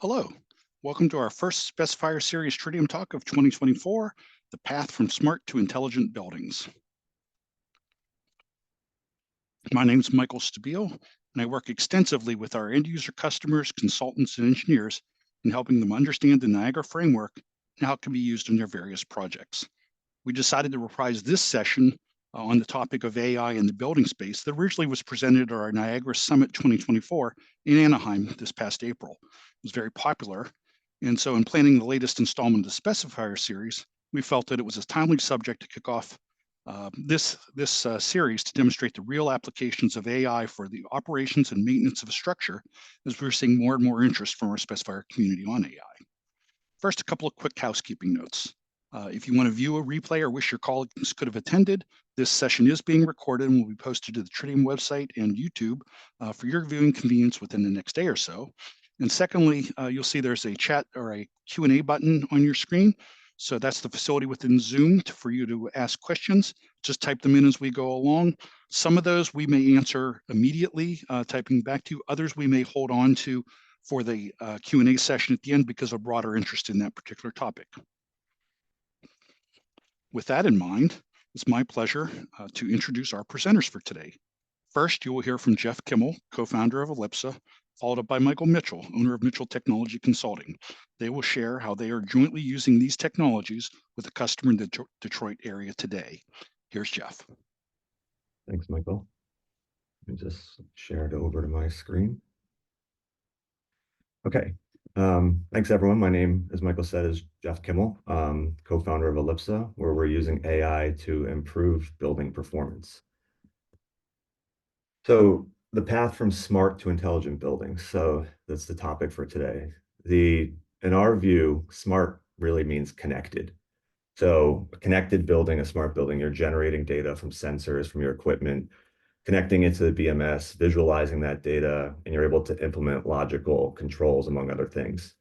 Hello, welcome to our first Specifier Series Tridium Talk of 2024, The Path from Smart to Intelligent Buildings. My name is Michael Stabile, and I work extensively with our end user customers, consultants, and engineers in helping them understand the Niagara framework and how it can be used in their various projects. We decided to reprise this session on the topic of AI in the building space that originally was presented at our Niagara Summit 2024 in Anaheim this past April. It was very popular. And so in planning the latest installment of the Specifier series, we felt that it was a timely subject to kick off this series to demonstrate the real applications of AI for the operations and maintenance of a structure, as we're seeing more and more interest from our Specifier community on AI. First, a couple of quick housekeeping notes. If you want to view a replay or wish your colleagues could have attended, this session is being recorded and will be posted to the Tridium website and YouTube for your viewing convenience within the next day or so. And secondly, you'll see there's a chat or a Q&A button on your screen. So that's the facility within Zoom for you to ask questions. Just type them in as we go along. Some of those we may answer immediately, typing back to you. Others we may hold on to for the Q&A session at the end because of broader interest in that particular topic. With that in mind, it's my pleasure to introduce our presenters for today. First, you will hear from Jeff Kimmel, co-founder of Elipsa, followed up by Michael Mitchell, owner of Mitchell Technology Consulting. They will share how they are jointly using these technologies with a customer in the Detroit area today. Here's Jeff. Thanks, Michael. Let me just share it over to my screen. Okay. Thanks, everyone. My name, as Michael said, is Jeff Kimmel, co-founder of Elipsa, where we're using AI to improve building performance. So the path from smart to intelligent buildings. So that's the topic for today. In our view, smart really means connected. So a connected building, a smart building, you're generating data from sensors, from your equipment, connecting it to the BMS, visualizing that data, and you're able to implement logical controls, among other things.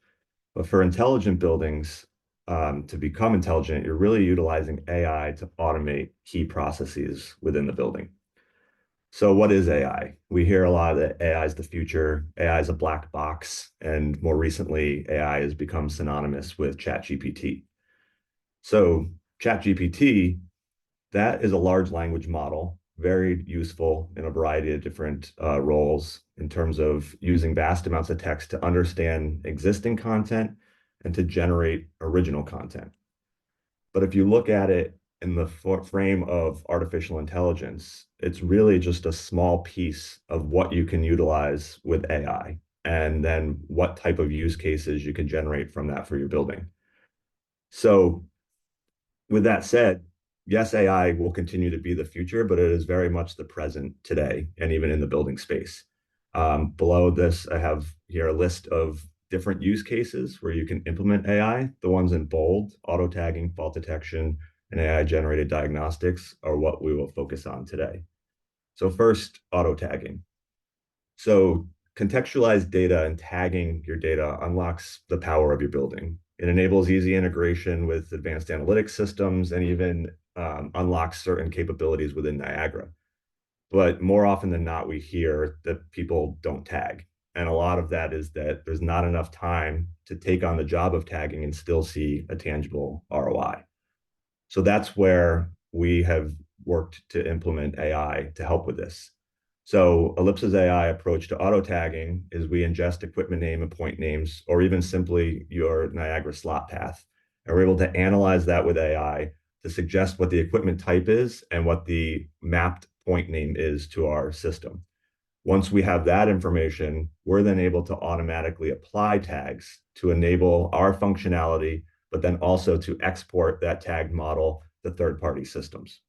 But for intelligent buildings, to become intelligent, you're really utilizing AI to automate key processes within the building. So what is AI? We hear a lot that AI is the future, AI is a black box, and more recently, AI has become synonymous with ChatGPT. So ChatGPT, that is a large language model, very useful in a variety of different roles in terms of using vast amounts of text to understand existing content and to generate original content. But if you look at it in the frame of artificial intelligence, it's really just a small piece of what you can utilize with AI, and then what type of use cases you can generate from that for your building. So with that said, yes, AI will continue to be the future, but it is very much the present today, and even in the building space. Below this, I have here a list of different use cases where you can implement AI. The ones in bold, auto tagging, fault detection, and AI-generated diagnostics are what we will focus on today. So first, auto tagging. So contextualized data and tagging your data unlocks the power of your building. It enables easy integration with advanced analytics systems and even unlocks certain capabilities within Niagara. But more often than not, we hear that people don't tag. And a lot of that is that there's not enough time to take on the job of tagging and still see a tangible ROI. So that's where we have worked to implement AI to help with this. So Elipsa's AI approach to auto tagging is we ingest equipment name and point names, or even simply your Niagara slot path. And we're able to analyze that with AI to suggest what the equipment type is and what the mapped point name is to our system. Once we have that information, we're then able to automatically apply tags to enable our functionality, but then also to export that tagged model to third-party systems.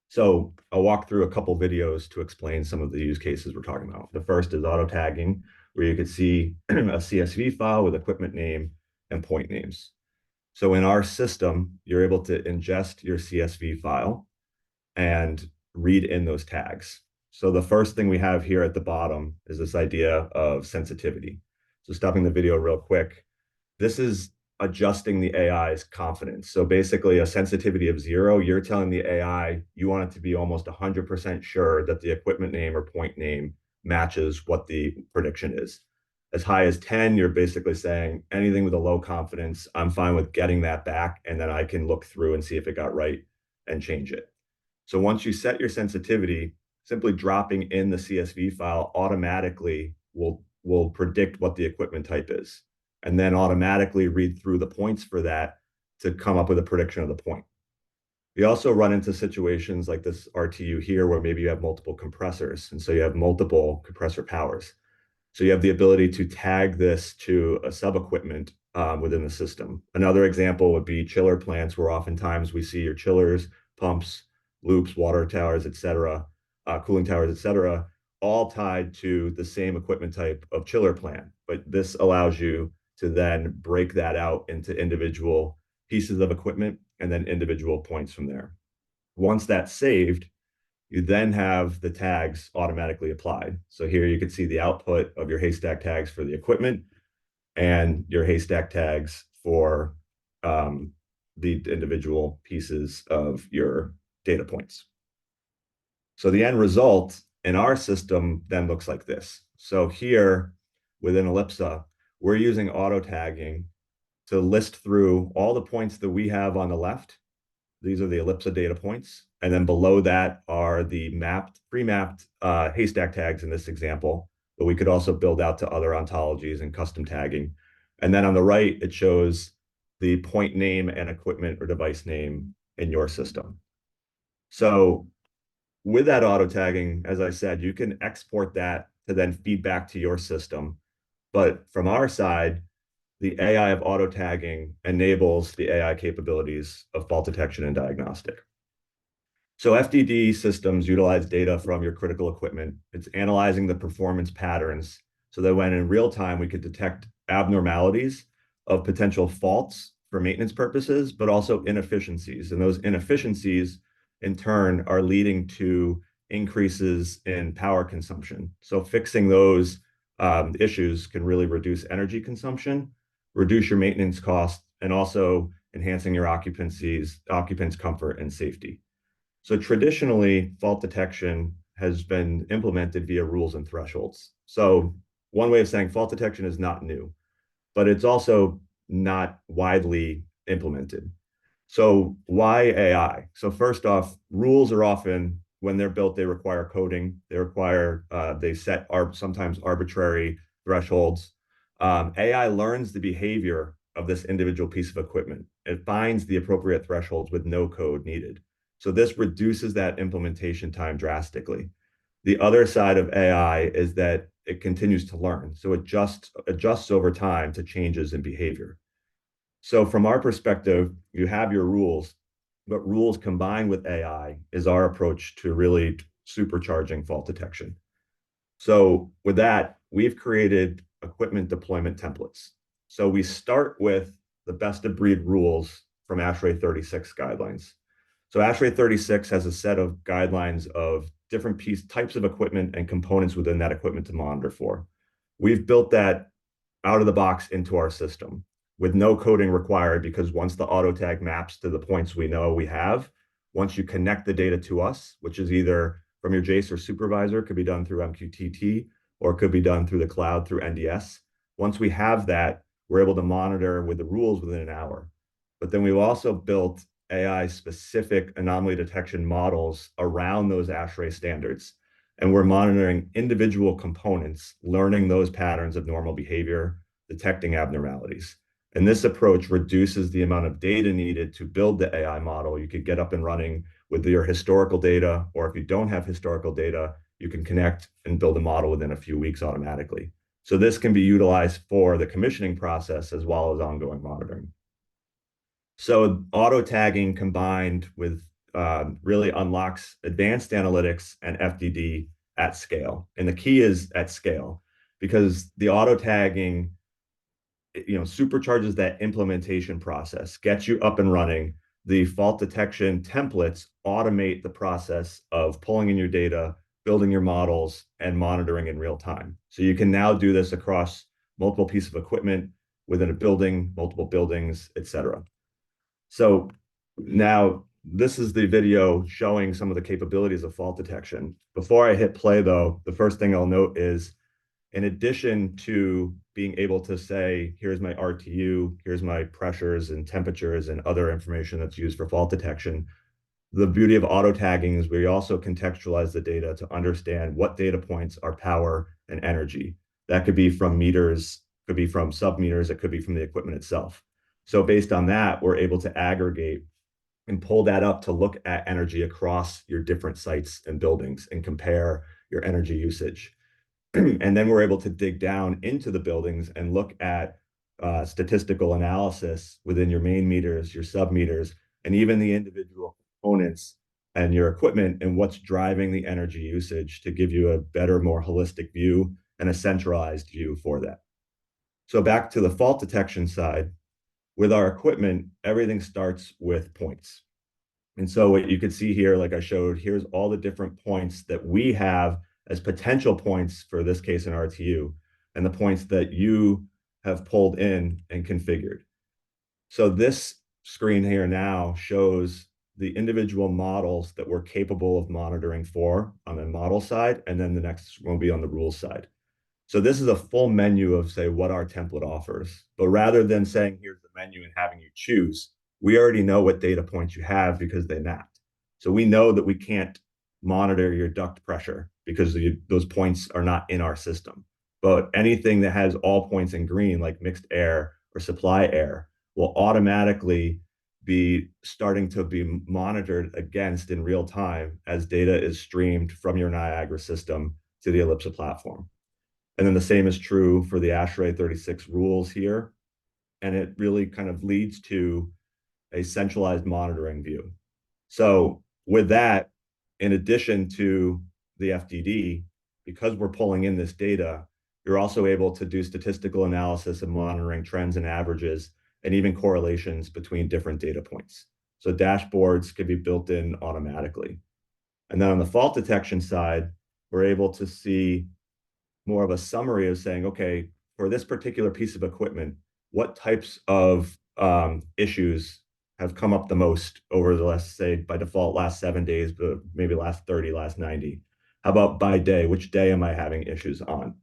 So I'll walk through a couple videos to explain some of the use cases we're talking about. The first is auto tagging, where you could see a CSV file with equipment name and point names. So in our system, you're able to ingest your CSV file and read in those tags. So the first thing we have here at the bottom is this idea of sensitivity. So stopping the video real quick, this is adjusting the AI's confidence. So basically a sensitivity of 0, you're telling the AI you want it to be almost 100% sure that the equipment name or point name matches what the prediction is. As high as 10, you're basically saying anything with a low confidence, I'm fine with getting that back, and then I can look through and see if it got right and change it. So once you set your sensitivity, simply dropping in the CSV file automatically will predict what the equipment type is, and then automatically read through the points for that to come up with a prediction of the point. You also run into situations like this RTU here, where maybe you have multiple compressors, and so you have multiple compressor powers. So you have the ability to tag this to a sub-equipment within the system. Another example would be chiller plants, where oftentimes we see your chillers, pumps, loops, water towers, et cetera, cooling towers, et cetera, all tied to the same equipment type of chiller plant. But this allows you to then break that out into individual pieces of equipment and then individual points from there. Once that's saved, you then have the tags automatically applied. So here you can see the output of your haystack tags for the equipment and your haystack tags for the individual pieces of your data points. So the end result in our system then looks like this. So here within Elipsa, we're using auto tagging to list through all the points that we have on the left. These are the Elipsa data points. And then below that are the pre-mapped haystack tags in this example, but we could also build out to other ontologies and custom tagging. And then on the right, it shows the point name and equipment or device name in your system. So with that auto tagging, as I said, you can export that to then feed back to your system. But from our side, the AI of auto tagging enables the AI capabilities of fault detection and diagnostic. So FDD systems utilize data from your critical equipment. It's analyzing the performance patterns so that when in real time we could detect abnormalities of potential faults for maintenance purposes, but also inefficiencies. And those inefficiencies in turn are leading to increases in power consumption. So fixing those issues can really reduce energy consumption, reduce your maintenance costs, and also enhancing your occupants' comfort and safety. So traditionally, fault detection has been implemented via rules and thresholds. So one way of saying fault detection is not new, but it's also not widely implemented. So why AI? So first off, rules are often, when they're built, they require coding. They set sometimes arbitrary thresholds. AI learns the behavior of this individual piece of equipment. It finds the appropriate thresholds with no code needed. So this reduces that implementation time drastically. The other side of AI is that it continues to learn. So it adjusts over time to changes in behavior. So from our perspective, you have your rules, but rules combined with AI is our approach to really supercharging fault detection. So with that, we've created equipment deployment templates. So we start with the best of breed rules from ASHRAE 36 guidelines. So ASHRAE 36 has a set of guidelines of different types of equipment and components within that equipment to monitor for. We've built that out of the box into our system with no coding required, because once the auto tag maps to the points we know we have, once you connect the data to us, which is either from your JACE or supervisor, could be done through MQTT, or it could be done through the cloud through NDS. Once we have that, we're able to monitor with the rules within an hour. But then we've also built AI-specific anomaly detection models around those ASHRAE standards. And we're monitoring individual components, learning those patterns of normal behavior, detecting abnormalities. And this approach reduces the amount of data needed to build the AI model. You could get up and running with your historical data, or if you don't have historical data, you can connect and build a model within a few weeks automatically. So this can be utilized for the commissioning process as well as ongoing monitoring. So auto tagging combined with really unlocks advanced analytics and FDD at scale. And the key is at scale, because the auto tagging supercharges that implementation process, gets you up and running. The fault detection templates automate the process of pulling in your data, building your models, and monitoring in real time. So you can now do this across multiple pieces of equipment within a building, multiple buildings, et cetera. So now this is the video showing some of the capabilities of fault detection. Before I hit play, though, the first thing I'll note is in addition to being able to say, here's my RTU, here's my pressures and temperatures and other information that's used for fault detection, the beauty of auto tagging is we also contextualize the data to understand what data points are power and energy. That could be from meters, could be from sub-meters, it could be from the equipment itself. So based on that, we're able to aggregate and pull that up to look at energy across your different sites and buildings and compare your energy usage. And then we're able to dig down into the buildings and look at statistical analysis within your main meters, your sub meters, and even the individual components and your equipment and what's driving the energy usage to give you a better, more holistic view and a centralized view for that. So back to the fault detection side, with our equipment, everything starts with points. And so what you could see here, like I showed, here's all the different points that we have as potential points for this case in RTU, and the points that you have pulled in and configured. So this screen here now shows the individual models that we're capable of monitoring for on the model side, and then the next will be on the rules side. So this is a full menu of, say, what our template offers. But rather than saying, here's the menu and having you choose, we already know what data points you have because they mapped. So we know that we can't monitor your duct pressure because those points are not in our system. But anything that has all points in green, like mixed air or supply air, will automatically be starting to be monitored against in real time as data is streamed from your Niagara system to the Elipsa platform. And then the same is true for the ASHRAE 36 rules here. And it really kind of leads to a centralized monitoring view. So with that, in addition to the FDD, because we're pulling in this data, you're also able to do statistical analysis and monitoring trends and averages and even correlations between different data points. So dashboards can be built in automatically. And then on the fault detection side, we're able to see more of a summary of saying, okay, for this particular piece of equipment, what types of issues have come up the most over the last, say, by default, last 7 days, but maybe last 30, last 90? How about by day? Which day am I having issues on?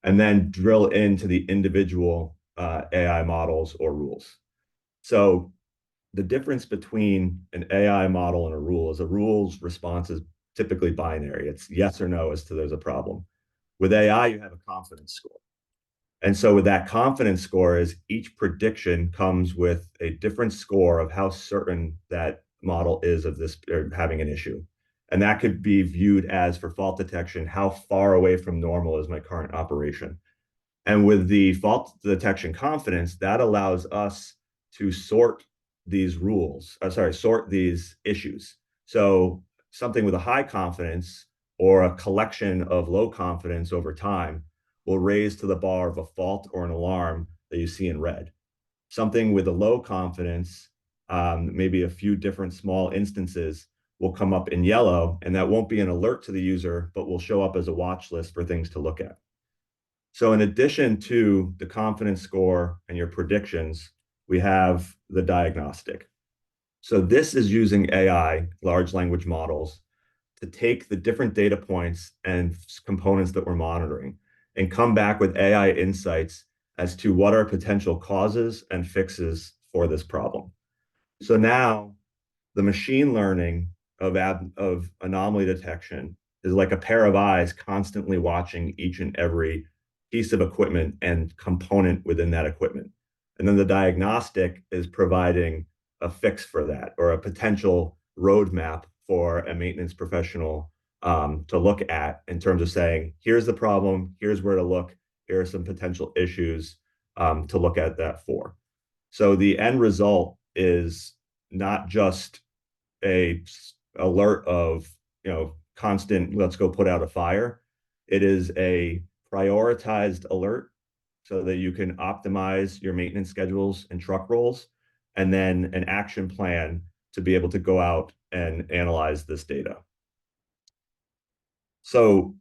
And then drill into the individual AI models or rules. So the difference between an AI model and a rule is a rule's response is typically binary. It's yes or no as to there's a problem. With AI, you have a confidence score. And so with that confidence score is each prediction comes with a different score of how certain that model is of this or having an issue. And that could be viewed as for fault detection, how far away from normal is my current operation? And with the fault detection confidence, that allows us to sort these sort these issues. So something with a high confidence or a collection of low confidence over time will raise to the bar of a fault or an alarm that you see in red. Something with a low confidence, maybe a few different small instances will come up in yellow, and that won't be an alert to the user, but will show up as a watch list for things to look at. So in addition to the confidence score and your predictions, we have the diagnostic. So this is using AI, large language models, to take the different data points and components that we're monitoring and come back with AI insights as to what are potential causes and fixes for this problem. So now the machine learning of anomaly detection is like a pair of eyes constantly watching each and every piece of equipment and component within that equipment. And then the diagnostic is providing a fix for that or a potential roadmap for a maintenance professional to look at in terms of saying, here's the problem, here's where to look, here are some potential issues to look at that for. So the end result is not just a alert of constant let's go put out a fire. It is a prioritized alert so that you can optimize your maintenance schedules and truck rolls, and then an action plan to be able to go out and analyze this data. So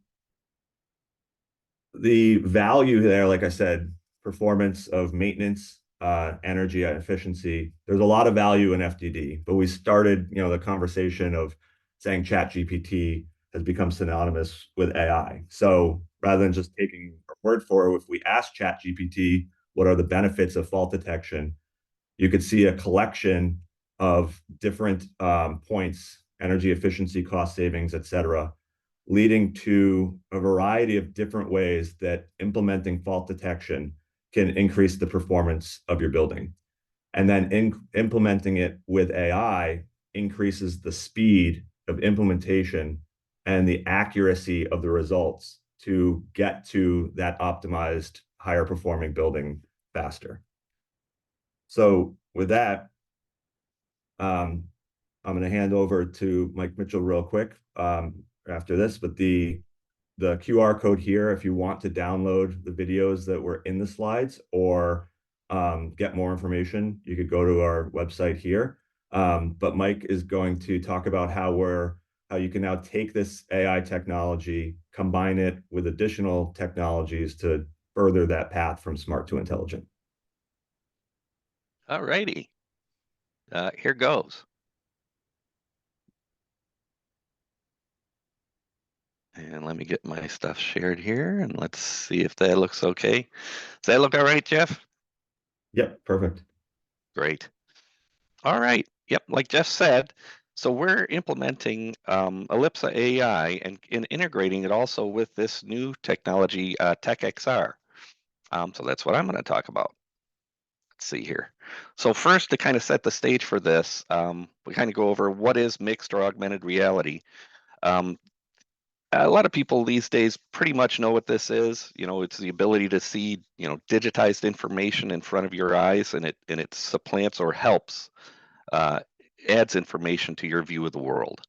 the value there, like I said, performance of maintenance, energy efficiency, there's a lot of value in FDD, but we started the conversation of saying ChatGPT has become synonymous with AI. So rather than just taking a word for it, if we ask ChatGPT, what are the benefits of fault detection, you could see a collection of different points, energy efficiency, cost savings, et cetera, leading to a variety of different ways that implementing fault detection can increase the performance of your building. And then implementing it with AI increases the speed of implementation and the accuracy of the results to get to that optimized, higher performing building faster. So with that, I'm going to hand over to Mike Mitchell real quick after this, but the QR code here, if you want to download the videos that were in the slides or get more information, you could go to our website here. But Mike is going to talk about how you can now take this AI technology, combine it with additional technologies to further that path from smart to intelligent. All righty. Here goes. And let me get my stuff shared here, and let's see if that looks okay. Does that look all right, Jeff? Yep, perfect. Great. All right. Yep, like Jeff said, so we're implementing Elipsa AI and integrating it also with this new technology, TechXR. So that's what I'm going to talk about. Let's see here. So first, to kind of set the stage for this, we kind of go over what is mixed or augmented reality. A lot of people these days pretty much know what this is. You know, it's the ability to see, digitized information in front of your eyes, and it supplants or helps, adds information to your view of the world.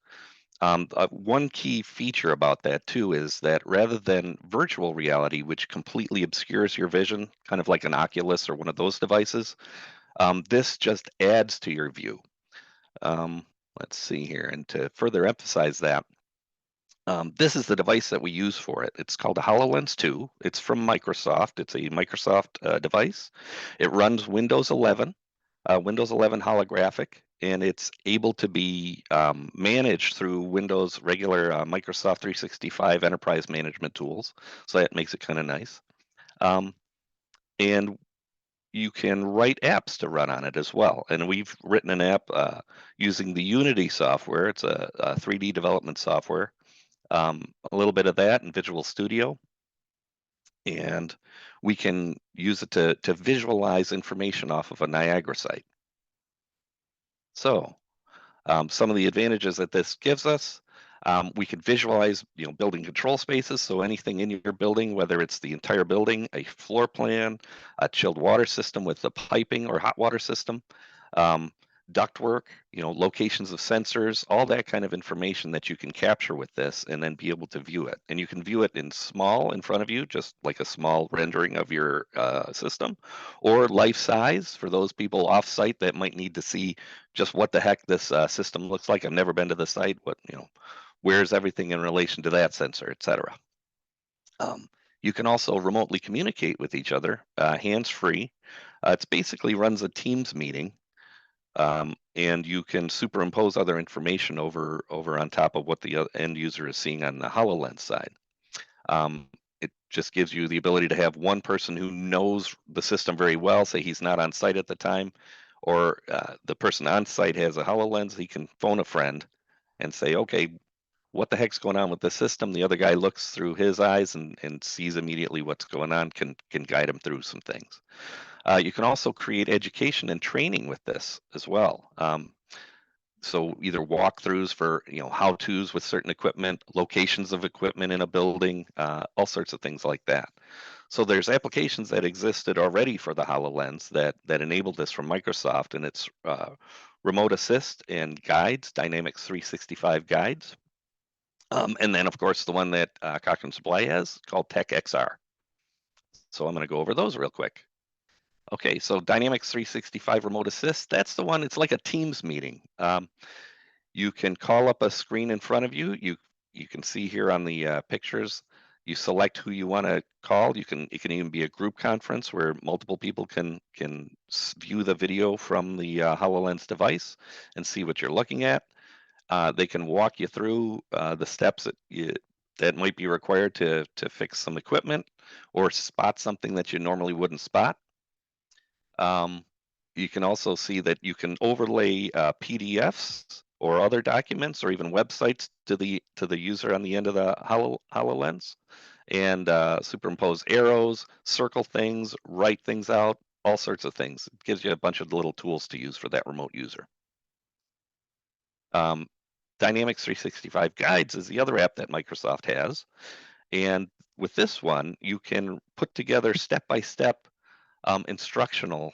One key feature about that too is that rather than virtual reality, which completely obscures your vision, kind of like an Oculus or one of those devices, this just adds to your view. Let's see here, and to further emphasize that, this is the device that we use for it. It's called a HoloLens 2. It's from Microsoft. It's a Microsoft device. It runs Windows 11, Windows 11 holographic, and it's able to be managed through Windows regular Microsoft 365 enterprise management tools. So that makes it kind of nice. And you can write apps to run on it as well. And we've written an app using the Unity software. It's a 3D development software. A little bit of that in Visual Studio, and we can use it to visualize information off of a Niagara site. So some of the advantages that this gives us, we can visualize, building control spaces. So anything in your building, whether it's the entire building, a floor plan, a chilled water system with the piping or hot water system, ductwork, locations of sensors, all that kind of information that you can capture with this and then be able to view it. And you can view it in small in front of you, just like a small rendering of your system, or life size for those people off site that might need to see just what the heck this system looks like. I've never been to the site, where's everything in relation to that sensor, etc. You can also remotely communicate with each other, hands-free. It basically runs a Teams meeting. And you can superimpose other information over on top of what the end user is seeing on the HoloLens side. It just gives you the ability to have one person who knows the system very well, say he's not on site at the time, or the person on site has a HoloLens, he can phone a friend and say, okay, what the heck's going on with the system? The other guy looks through his eyes and sees immediately what's going on, can guide him through some things. You can also create education and training with this as well. So either walkthroughs for how-tos with certain equipment, locations of equipment in a building, all sorts of things like that. So there's applications that existed already for the HoloLens that enabled this from Microsoft, and it's remote assist and guides, Dynamics 365 guides. And then, of course, the one that Cochrane Supply has called TechXR. So I'm going to go over those real quick. Okay, so Dynamics 365 Remote Assist, that's the one, it's like a Teams meeting. You can call up a screen in front of you. You can see here on the pictures, you select who you want to call. It can even be a group conference where multiple people can view the video from the HoloLens device and see what you're looking at. They can walk you through the steps that might be required to fix some equipment or spot something that you normally wouldn't spot. You can also see that you can overlay PDFs or other documents or even websites to the user on the end of the HoloLens, and superimpose arrows, circle things, write things out, all sorts of things. It gives you a bunch of little tools to use for that remote user. Dynamics 365 Guides is the other app that Microsoft has. And with this one, you can put together step-by-step instructional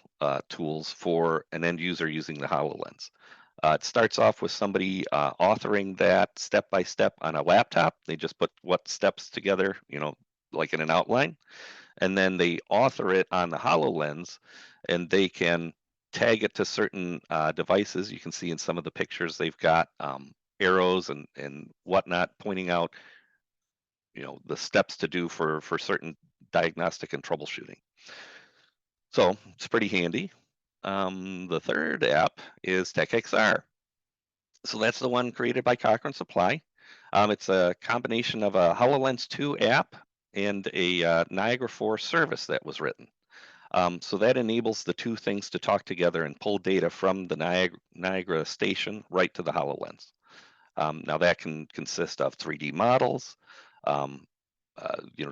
tools for an end user using the HoloLens. It starts off with somebody authoring that step-by-step on a laptop. They just put what steps together, like in an outline, and then they author it on the HoloLens, and they can tag it to certain devices. You can see in some of the pictures they've got arrows and whatnot pointing out, the steps to do for certain diagnostic and troubleshooting. So it's pretty handy. The third app is TechXR. So that's the one created by Cochrane Supply. It's a combination of a HoloLens 2 app and a Niagara 4 service that was written. So that enables the two things to talk together and pull data from the Niagara station right to the HoloLens. Now that can consist of 3D models,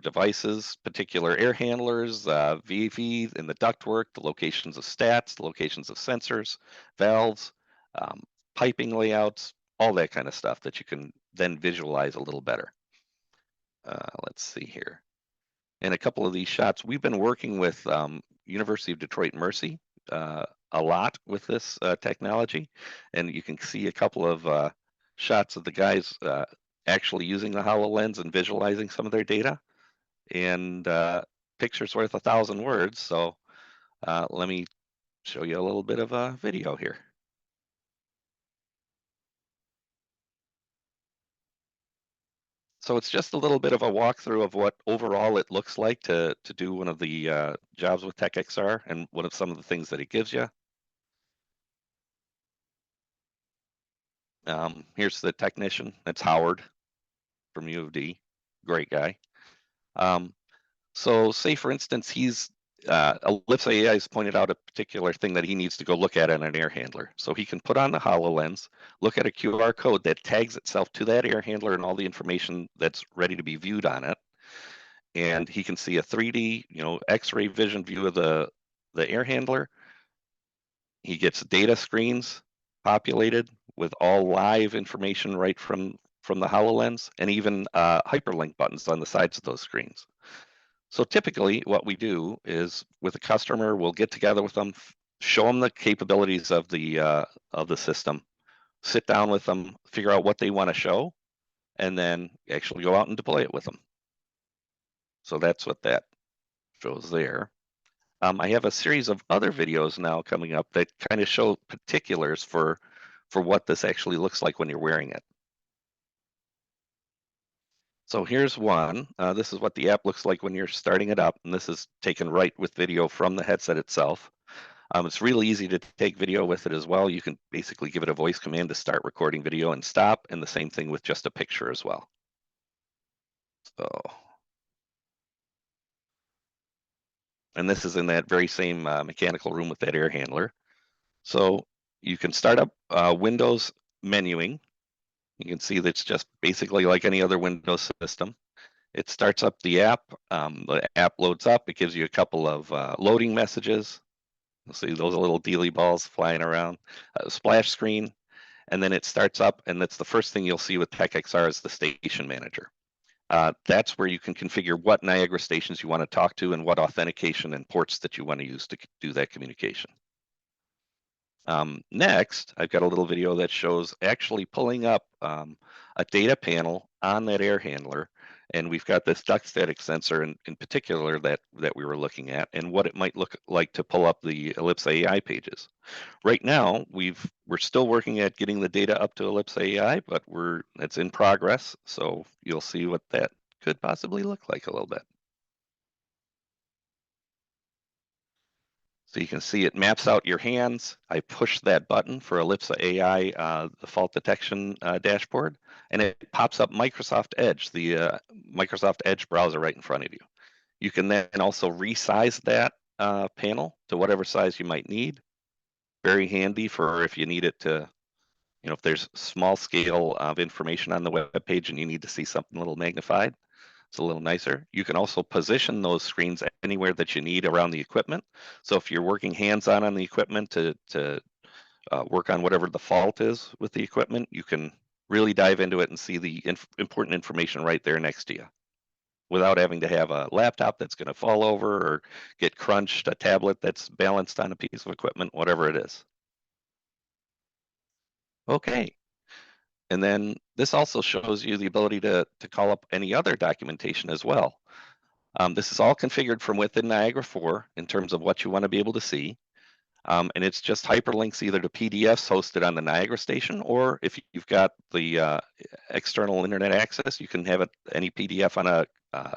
devices, particular air handlers, VAV in the ductwork, the locations of stats, the locations of sensors, valves, piping layouts, all that kind of stuff that you can then visualize a little better. Let's see here. In a couple of these shots, we've been working with University of Detroit Mercy a lot with this technology, and you can see a couple of shots of the guys actually using the HoloLens and visualizing some of their data. And picture's worth 1,000 words, so let me show you a little bit of a video here. So it's just a little bit of a walkthrough of what overall it looks like to do one of the jobs with TechXR and what of some of the things that it gives you. Here's the technician. That's Howard from U of D. Great guy. So say, for instance, Elipsa AI has pointed out a particular thing that he needs to go look at in an air handler. So he can put on the HoloLens, look at a QR code that tags itself to that air handler and all the information that's ready to be viewed on it. And he can see a 3D, X-ray vision view of the air handler. He gets data screens populated with all live information right from the HoloLens, and even hyperlink buttons on the sides of those screens. So typically what we do is with a customer, we'll get together with them, show them the capabilities of the system, sit down with them, figure out what they want to show, and then actually go out and deploy it with them. So that's what that shows there. I have a series of other videos now coming up that kind of show particulars for what this actually looks like when you're wearing it. So here's one. This is what the app looks like when you're starting it up, and this is taken right with video from the headset itself. It's really easy to take video with it as well. You can basically give it a voice command to start recording video and stop, and the same thing with just a picture as well. So, and this is in that very same mechanical room with that air handler. So you can start up Windows menuing. You can see that's just basically like any other Windows system. It starts up the app. The app loads up. It gives you a couple of loading messages. You'll see those little dealy balls flying around. A splash screen, and then it starts up, and that's the first thing you'll see with TechXR is the station manager. That's where you can configure what Niagara stations you want to talk to and what authentication and ports that you want to use to do that communication. Next, I've got a little video that shows actually pulling up a data panel on that air handler, and we've got this duct static sensor in particular that we were looking at, and what it might look like to pull up the Elipsa AI pages. Right now, we're still working at getting the data up to Elipsa AI, but it's in progress, so you'll see what that could possibly look like a little bit. So you can see it maps out your hands. I push that button for Elipsa AI, the fault detection dashboard, and it pops up Microsoft Edge, the Microsoft Edge browser right in front of you. You can then also resize that panel to whatever size you might need. Very handy for if you need it to, if there's small scale of information on the web page and you need to see something a little magnified, it's a little nicer. You can also position those screens anywhere that you need around the equipment. So if you're working hands-on on the equipment to work on whatever the fault is with the equipment, you can really dive into it and see the important information right there next to you, without having to have a laptop that's going to fall over or get crunched, a tablet that's balanced on a piece of equipment, whatever it is. Okay. And then this also shows you the ability to call up any other documentation as well. This is all configured from within Niagara 4 in terms of what you want to be able to see. And it's just hyperlinks either to PDFs hosted on the Niagara station, or if you've got the external internet access, you can have it any PDF on a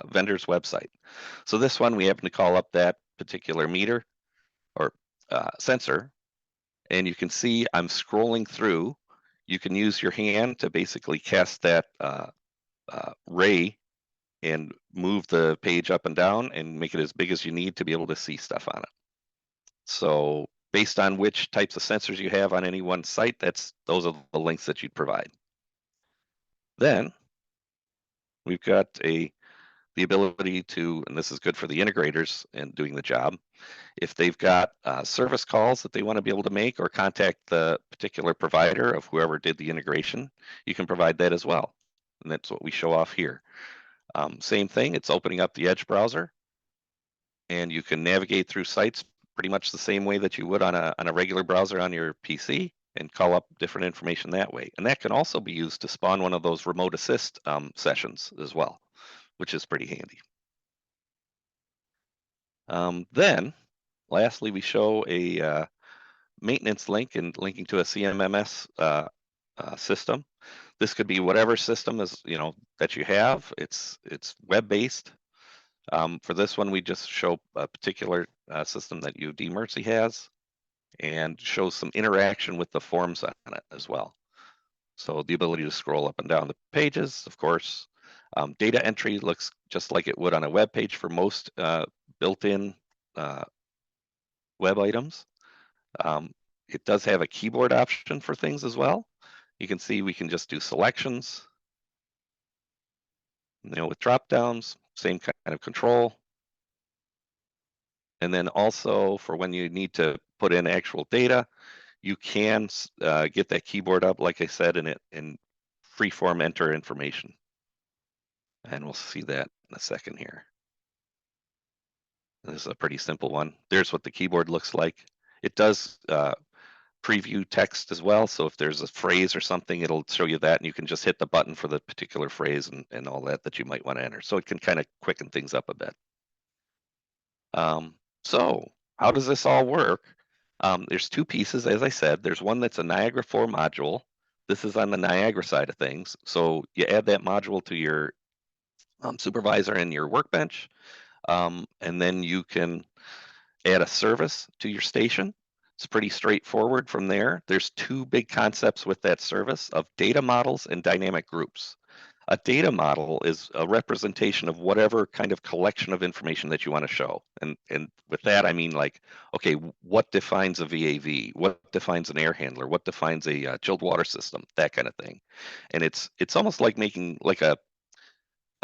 vendor's website. So this one, we happen to call up that particular meter or sensor, and you can see I'm scrolling through. You can use your hand to basically cast that ray and move the page up and down and make it as big as you need to be able to see stuff on it. So based on which types of sensors you have on any one site, those are the links that you'd provide. Then we've got the ability to, and this is good for the integrators and doing the job, if they've got service calls that they want to be able to make or contact the particular provider of whoever did the integration, you can provide that as well. And that's what we show off here. Same thing, it's opening up the Edge browser, and you can navigate through sites pretty much the same way that you would on a regular browser on your PC and call up different information that way. And that can also be used to spawn one of those remote assist sessions as well, which is pretty handy. Then, lastly, we show a maintenance link and linking to a CMMS system. This could be whatever system is that you have. It's web-based. For this one, we just show a particular system that UD Mercy has, and shows some interaction with the forms on it as well. So the ability to scroll up and down the pages, of course. Data entry looks just like it would on a web page for most built-in web items. It does have a keyboard option for things as well. You can see we can just do selections. With drop downs, same kind of control. And then also for when you need to put in actual data, you can get that keyboard up, like I said, and freeform enter information. And we'll see that in a second here. This is a pretty simple one. There's what the keyboard looks like. It does preview text as well. So if there's a phrase or something, it'll show you that, and you can just hit the button for the particular phrase and all that you might want to enter. So it can kind of quicken things up a bit. So how does this all work? There's two pieces, as I said. There's one that's a Niagara 4 module. This is on the Niagara side of things. So you add that module to your supervisor and your workbench, and then you can add a service to your station. It's pretty straightforward from there. There's two big concepts with that service of data models and dynamic groups. A data model is a representation of whatever kind of collection of information that you want to show. And with that, I mean, like, okay, what defines a VAV? What defines an air handler? What defines a chilled water system? That kind of thing. And it's almost like making like a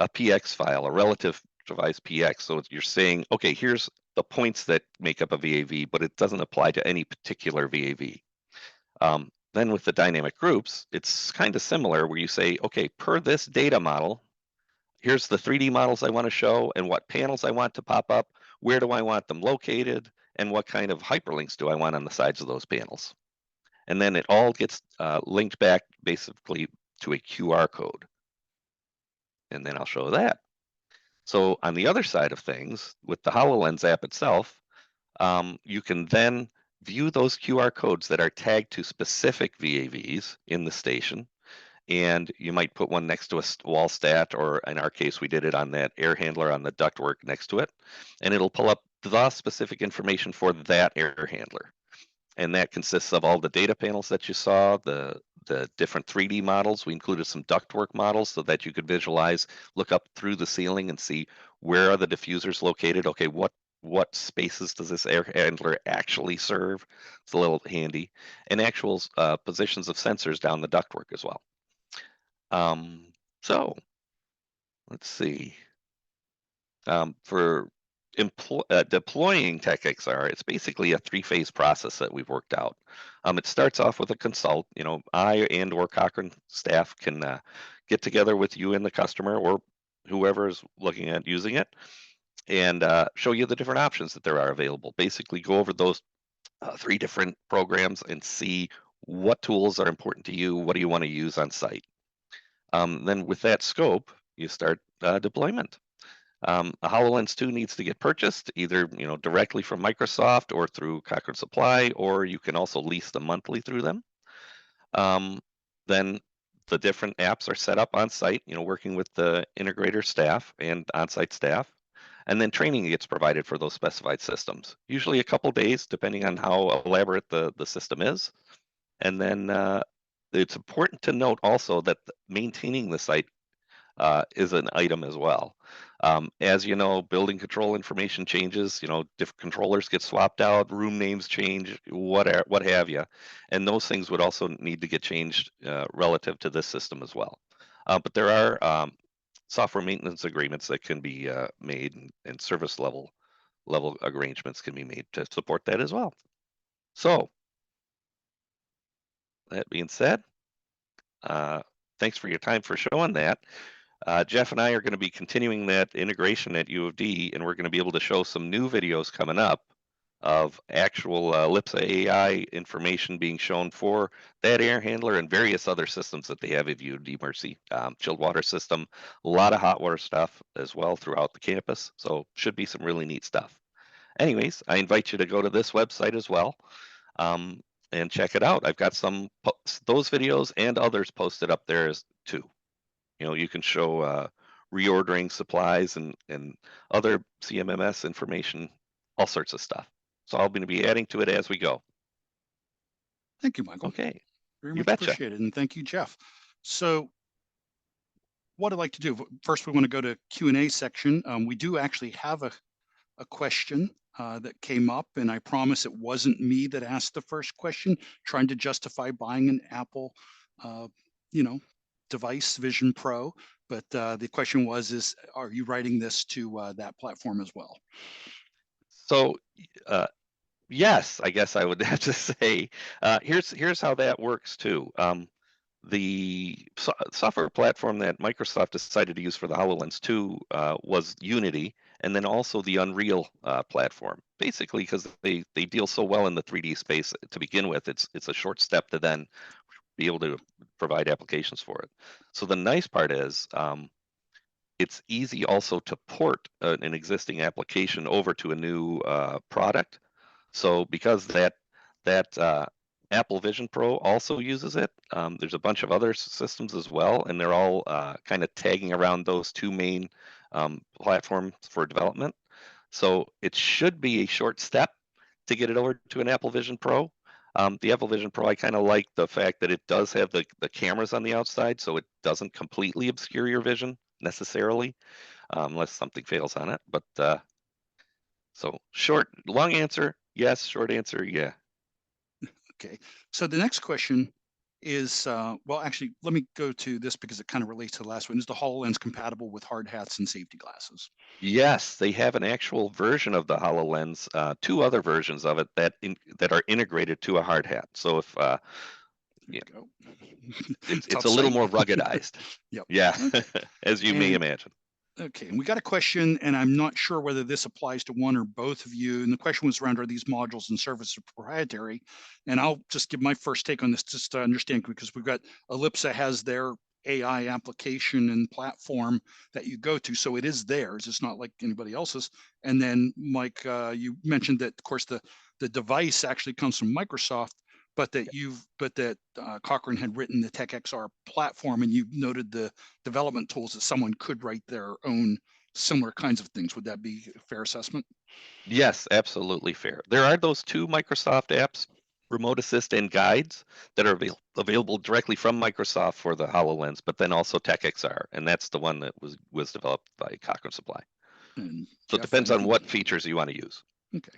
PX file, a relative device PX. So you're saying, okay, here's the points that make up a VAV, but it doesn't apply to any particular VAV. Then with the dynamic groups, it's kind of similar where you say, okay, per this data model, here's the 3D models I want to show and what panels I want to pop up, where do I want them located, and what kind of hyperlinks do I want on the sides of those panels. And then it all gets linked back basically to a QR code. And then I'll show that. So on the other side of things, with the HoloLens app itself, you can then view those QR codes that are tagged to specific VAVs in the station. And you might put one next to a wall stat, or in our case, we did it on that air handler on the ductwork next to it. And it'll pull up the specific information for that air handler. And that consists of all the data panels that you saw, the different 3D models. We included some ductwork models so that you could visualize, look up through the ceiling and see where are the diffusers located. Okay, what spaces does this air handler actually serve? It's a little handy. And actual positions of sensors down the ductwork as well. So let's see. For deploying TechXR, it's basically a three-phase process that we've worked out. It starts off with a consult. I and/or Cochrane staff can get together with you and the customer or whoever is looking at using it and show you the different options that there are available. Basically, go over those 3 different programs and see what tools are important to you. What do you want to use on site? Then with that scope, you start deployment. A HoloLens 2 needs to get purchased either directly from Microsoft or through Cochrane Supply, or you can also lease them monthly through them. Then the different apps are set up on site, working with the integrator staff and on-site staff. And then training gets provided for those specified systems, usually a couple days, depending on how elaborate the system is. And then it's important to note also that maintaining the site is an item as well. As you know, building control information changes, different controllers get swapped out, room names change, what have you. And those things would also need to get changed relative to this system as well. But there are software maintenance agreements that can be made and service level arrangements can be made to support that as well. So that being said, thanks for your time for showing that. Jeff and I are going to be continuing that integration at U of D, and we're going to be able to show some new videos coming up of actual Elipsa AI information being shown for that air handler and various other systems that they have at U of D Mercy. Chilled water system, a lot of hot water stuff as well throughout the campus. So should be some really neat stuff. Anyways, I invite you to go to this website as well and check it out. I've got those videos and others posted up there too. You can show reordering supplies and other CMMS information, all sorts of stuff. So I'm going to be adding to it as we go. Thank you, Michael. Okay. Very You much betcha. appreciated. And thank you, Jeff. So what I'd like to do, first we want to go to Q&A section. We do actually have a question that came up, and I promise it wasn't me that asked the first question, trying to justify buying an Apple, device, Vision Pro. But the question was, are you writing this to that platform as well? So yes, I guess I would have to say, here's how that works too. The software platform that Microsoft decided to use for the HoloLens 2 was Unity, and then also the Unreal platform. Basically, because they deal so well in the 3D space to begin with, it's a short step to then be able to provide applications for it. So the nice part is it's easy also to port an existing application over to a new product. So because that Apple Vision Pro also uses it, there's a bunch of other systems as well, and they're all kind of tagging around those 2 main platforms for development. So it should be a short step to get it over to an Apple Vision Pro. The Apple Vision Pro, I kind of like the fact that it does have the cameras on the outside, so it doesn't completely obscure your vision necessarily, unless something fails on it. But so long answer, yes. Short answer, yeah. Okay. So the next question is, well, actually, let me go to this because it kind of relates to the last one. Is the HoloLens compatible with hard hats and safety glasses? Yes, they have an actual version of the HoloLens, 2 other versions of it that are integrated to a hard hat. So if it's a little more ruggedized. Yep. Yeah, Okay. as you may imagine. Okay, and we got a question, and I'm not sure whether this applies to one or both of you. And the question was around, are these modules and services proprietary? And I'll just give my first take on this just to understand, because we've got Elipsa has their AI application and platform that you go to. So it is theirs. It's not like anybody else's. And then Mike, you mentioned that, of course, the device actually comes from Microsoft, but that Cochrane had written the TechXR platform, and you noted the development tools that someone could write their own similar kinds of things. Would that be a fair assessment? Yes, absolutely fair. There are those two Microsoft apps, Remote Assist and Guides, that are available directly from Microsoft for the HoloLens, but then also TechXR, and that's the one that was developed by Cochrane Supply. And So it Jeff, depends on anything? what features you want to use. Okay.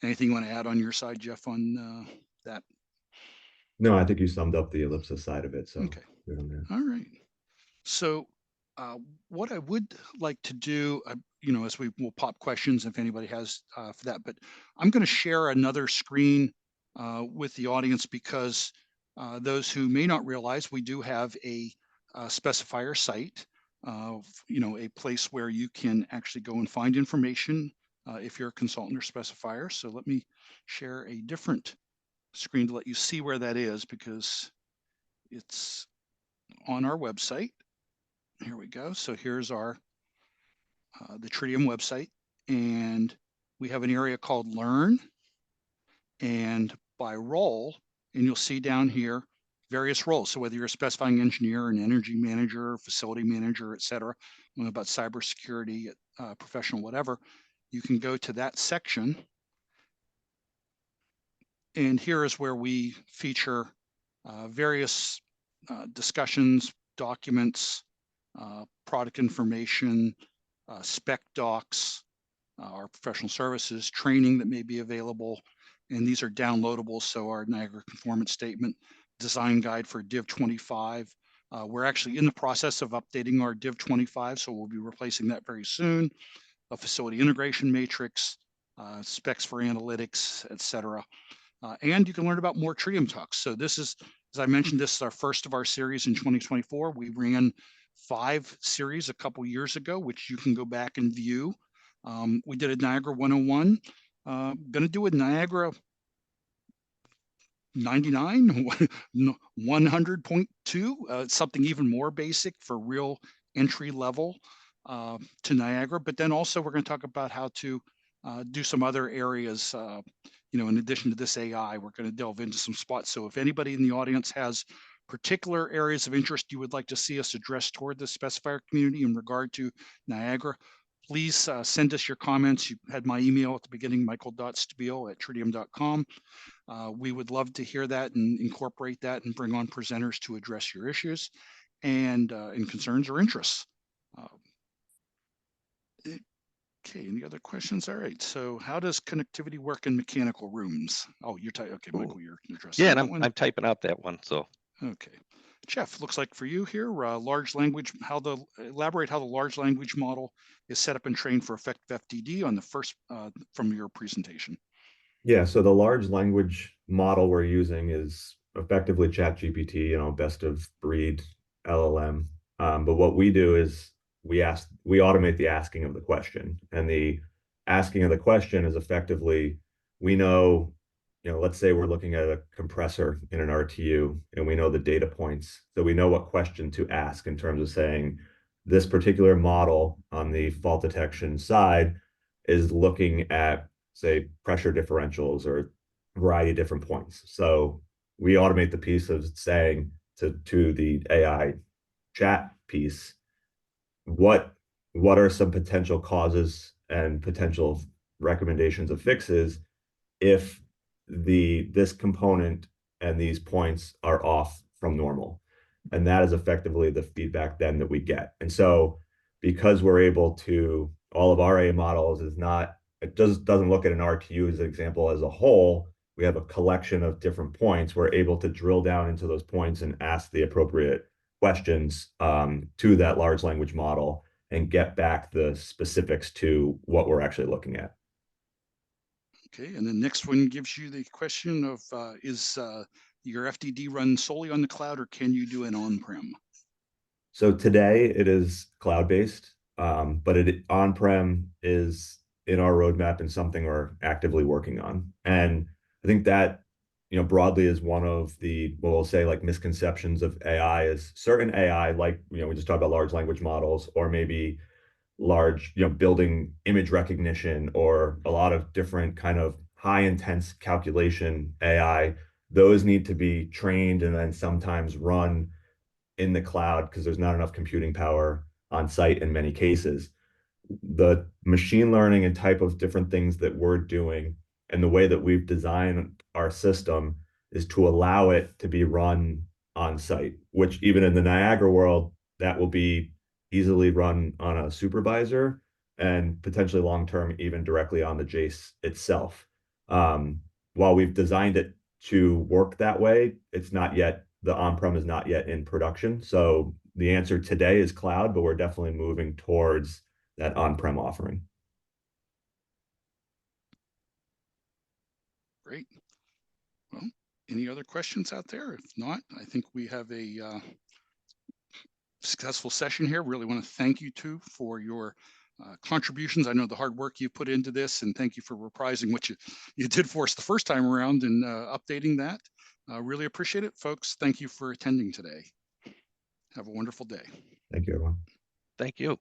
Anything you want to add on your side, Jeff, on that? No, I think you summed up the Elipsa side of it. So Okay. good on that. All right. So what I would like to do, as we will pop questions if anybody has for that, but I'm going to share another screen with the audience because those who may not realize we do have a specifier site, a place where you can actually go and find information if you're a consultant or specifier. So let me share a different screen to let you see where that is because it's on our website. Here we go. So here's our the Tridium website, and we have an area called Learn, and by role, and you'll see down here various roles. So whether you're a specifying engineer, an energy manager, facility manager, et cetera, about cybersecurity, professional, whatever, you can go to that section. And here is where we feature various discussions, documents, product information, spec docs, our professional services, training that may be available. And these are downloadable. So our Niagara conformance statement, design guide for Div 25. We're actually in the process of updating our Div 25, so we'll be replacing that very soon. A facility integration matrix, specs for analytics, et cetera. And you can learn about more TridiumTalks. So this is, as I mentioned, this is our first of our series in 2024. We ran 5 series a couple years ago, which you can go back and view. We did a Niagara 101. Going to do a Niagara 99, 100.2, something even more basic for real entry level to Niagara. But then also we're going to talk about how to do some other areas. In addition to this AI, we're going to delve into some spots. So if anybody in the audience has particular areas of interest you would like to see us address toward the specifier community in regard to Niagara, please send us your comments. You had my email at the beginning, michael.stabile@tridium.com. We would love to hear that and incorporate that and bring on presenters to address your issues and concerns or interests. Okay, any other questions? All right, so how does connectivity work in mechanical rooms? Oh, you're okay, Michael, you're addressing Yeah, that and one. I'm typing out that one. So okay, Jeff, looks like for you here, large language, elaborate how the large language model is set up and trained for effective FTD on the first from your presentation. Yeah, so the large language model we're using is effectively ChatGPT, best of breed LLM. But what we do is we automate the asking of the question, and the asking of the question is effectively, we know, let's say we're looking at a compressor in an RTU, and we know the data points, so we know what question to ask in terms of saying this particular model on the fault detection side is looking at, say, pressure differentials or a variety of different points. So we automate the piece of saying to the AI chat piece, what are some potential causes and potential recommendations of fixes if this component and these points are off from normal. And that is effectively the feedback then that we get. And so because we're able to, all of our AI models is not, it doesn't look at an RTU as an example as a whole. We have a collection of different points. We're able to drill down into those points and ask the appropriate questions to that large language model and get back the specifics to what we're actually looking at. Okay, and the next one gives you the question of is your FTD run solely on the cloud or can you do it on-prem? So today it is cloud-based, but on-prem is in our roadmap and something we're actively working on. And I think that, broadly is one of the, what we'll say, like misconceptions of AI is certain AI, like, we just talked about large language models or maybe large, building image recognition or a lot of different kind of high intense calculation AI. Those need to be trained and then sometimes run in the cloud because there's not enough computing power on site in many cases. the machine learning and type of different things that we're doing and the way that we've designed our system is to allow it to be run on site, which even in the Niagara world, that will be easily run on a supervisor and potentially long-term even directly on the Jace itself. While we've designed it to work that way, it's not yet, the on-prem is not yet in production. So the answer today is cloud, but we're definitely moving towards that on-prem offering. Great. Well, any other questions out there? If not, I think we have a successful session here. Really want to thank you two for your contributions. I know the hard work you put into this, and thank you for reprising what you did for us the first time around and updating that. Really appreciate it, folks. Thank you for attending today. Have a wonderful day. Thank you, everyone. Thank you.